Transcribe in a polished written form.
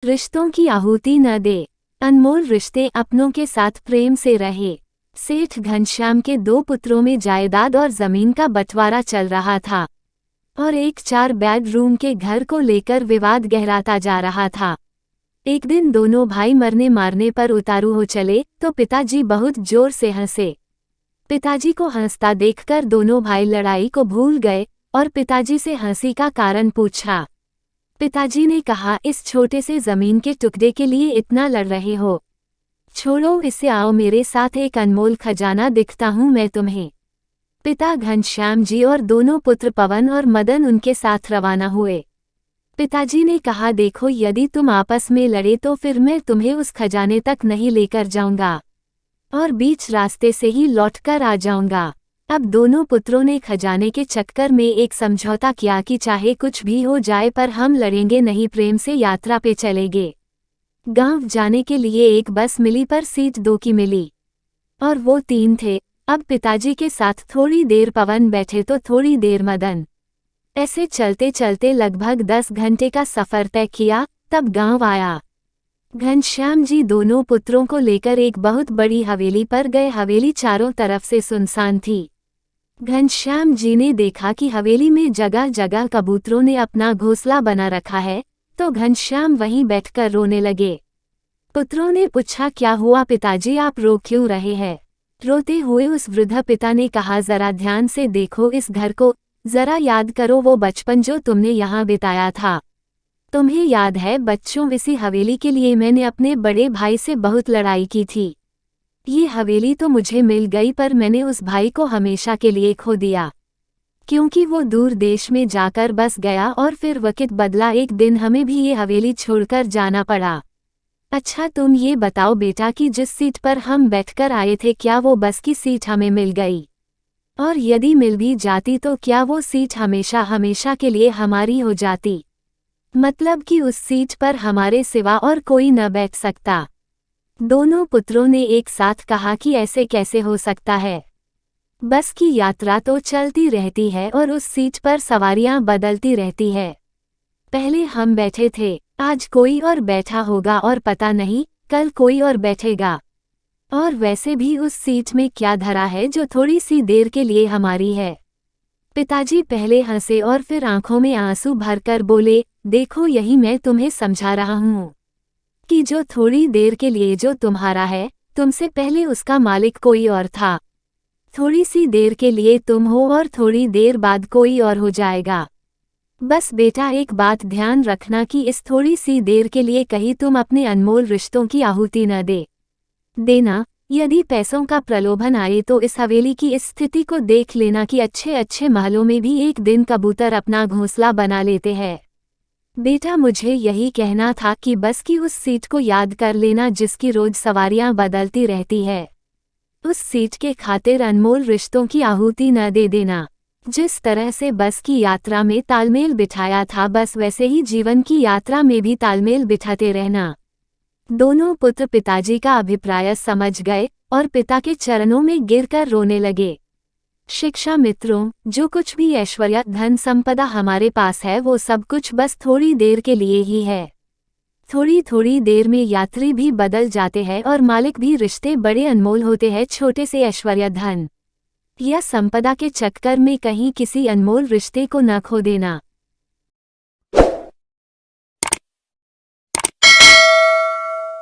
रिश्तों की आहुति न दे। अनमोल रिश्ते अपनों के साथ प्रेम से रहे। सेठ घनश्याम के 2 पुत्रों में जायदाद और जमीन का बंटवारा चल रहा था और एक 4 बेडरूम के घर को लेकर विवाद गहराता जा रहा था। एक दिन दोनों भाई मरने मारने पर उतारू हो चले तो पिताजी बहुत जोर से हंसे। पिताजी को हंसता देखकर दोनों भाई लड़ाई को भूल गए और पिताजी से हंसी का कारण पूछा। पिताजी ने कहा, इस छोटे से जमीन के टुकड़े के लिए इतना लड़ रहे हो? छोड़ो इसे, आओ मेरे साथ, एक अनमोल खजाना दिखता हूँ मैं तुम्हें। पिता घनश्याम जी और दोनों पुत्र पवन और मदन उनके साथ रवाना हुए। पिताजी ने कहा, देखो यदि तुम आपस में लड़े तो फिर मैं तुम्हें उस खजाने तक नहीं लेकर जाऊंगा और बीच रास्ते से ही लौटकर आ जाऊंगा। अब दोनों पुत्रों ने खजाने के चक्कर में एक समझौता किया कि चाहे कुछ भी हो जाए पर हम लड़ेंगे नहीं, प्रेम से यात्रा पे चलेंगे। गांव जाने के लिए एक बस मिली पर सीट 2 की मिली और वो 3 थे। अब पिताजी के साथ थोड़ी देर पवन बैठे तो थोड़ी देर मदन। ऐसे चलते चलते लगभग 10 घंटे का सफर तय किया, तब गांव आया। घनश्याम जी दोनों पुत्रों को लेकर एक बहुत बड़ी हवेली पर गए। हवेली चारों तरफ से सुनसान थी। घनश्याम जी ने देखा कि हवेली में जगह जगह कबूतरों ने अपना घोंसला बना रखा है, तो घनश्याम वहीं बैठकर रोने लगे। पुत्रों ने पूछा, क्या हुआ पिताजी, आप रो क्यों रहे हैं? रोते हुए उस वृद्ध पिता ने कहा, जरा ध्यान से देखो इस घर को, जरा याद करो वो बचपन जो तुमने यहाँ बिताया था। तुम्हें याद है बच्चों, इसी हवेली के लिए मैंने अपने बड़े भाई से बहुत लड़ाई की थी। ये हवेली तो मुझे मिल गई पर मैंने उस भाई को हमेशा के लिए खो दिया, क्योंकि वो दूर देश में जाकर बस गया और फिर वक्त बदला। एक दिन हमें भी ये हवेली छोड़कर जाना पड़ा। अच्छा तुम ये बताओ बेटा कि जिस सीट पर हम बैठकर आए थे क्या वो बस की सीट हमें मिल गई? और यदि मिल भी जाती तो क्या वो सीट हमेशा हमेशा के लिए हमारी हो जाती? मतलब कि उस सीट पर हमारे सिवा और कोई न बैठ सकता। दोनों पुत्रों ने एक साथ कहा कि ऐसे कैसे हो सकता है? बस की यात्रा तो चलती रहती है और उस सीट पर सवारियां बदलती रहती है। पहले हम बैठे थे, आज कोई और बैठा होगा और पता नहीं कल कोई और बैठेगा। और वैसे भी उस सीट में क्या धरा है जो थोड़ी सी देर के लिए हमारी है? पिताजी पहले हंसे और फिर आंखों में आंसू भरकर बोले, देखो यही मैं तुम्हें समझा रहा हूँ कि जो थोड़ी देर के लिए जो तुम्हारा है, तुमसे पहले उसका मालिक कोई और था। थोड़ी सी देर के लिए तुम हो और थोड़ी देर बाद कोई और हो जाएगा। बस बेटा एक बात ध्यान रखना कि इस थोड़ी सी देर के लिए कहीं तुम अपने अनमोल रिश्तों की आहुति न देना। यदि पैसों का प्रलोभन आए तो इस हवेली की इस स्थिति को देख लेना कि अच्छे अच्छे महलों में भी एक दिन कबूतर अपना घोंसला बना लेते हैं। बेटा मुझे यही कहना था कि बस की उस सीट को याद कर लेना जिसकी रोज सवारियां बदलती रहती है। उस सीट के खातिर अनमोल रिश्तों की आहुति न दे देना। जिस तरह से बस की यात्रा में तालमेल बिठाया था, बस वैसे ही जीवन की यात्रा में भी तालमेल बिठाते रहना। दोनों पुत्र पिताजी का अभिप्राय समझ गए और पिता के चरणों में गिरकर रोने लगे। शिक्षा मित्रों, जो कुछ भी ऐश्वर्य धन संपदा हमारे पास है वो सब कुछ बस थोड़ी देर के लिए ही है। थोड़ी थोड़ी देर में यात्री भी बदल जाते हैं और मालिक भी। रिश्ते बड़े अनमोल होते हैं। छोटे से ऐश्वर्य धन या संपदा के चक्कर में कहीं किसी अनमोल रिश्ते को न खो देना।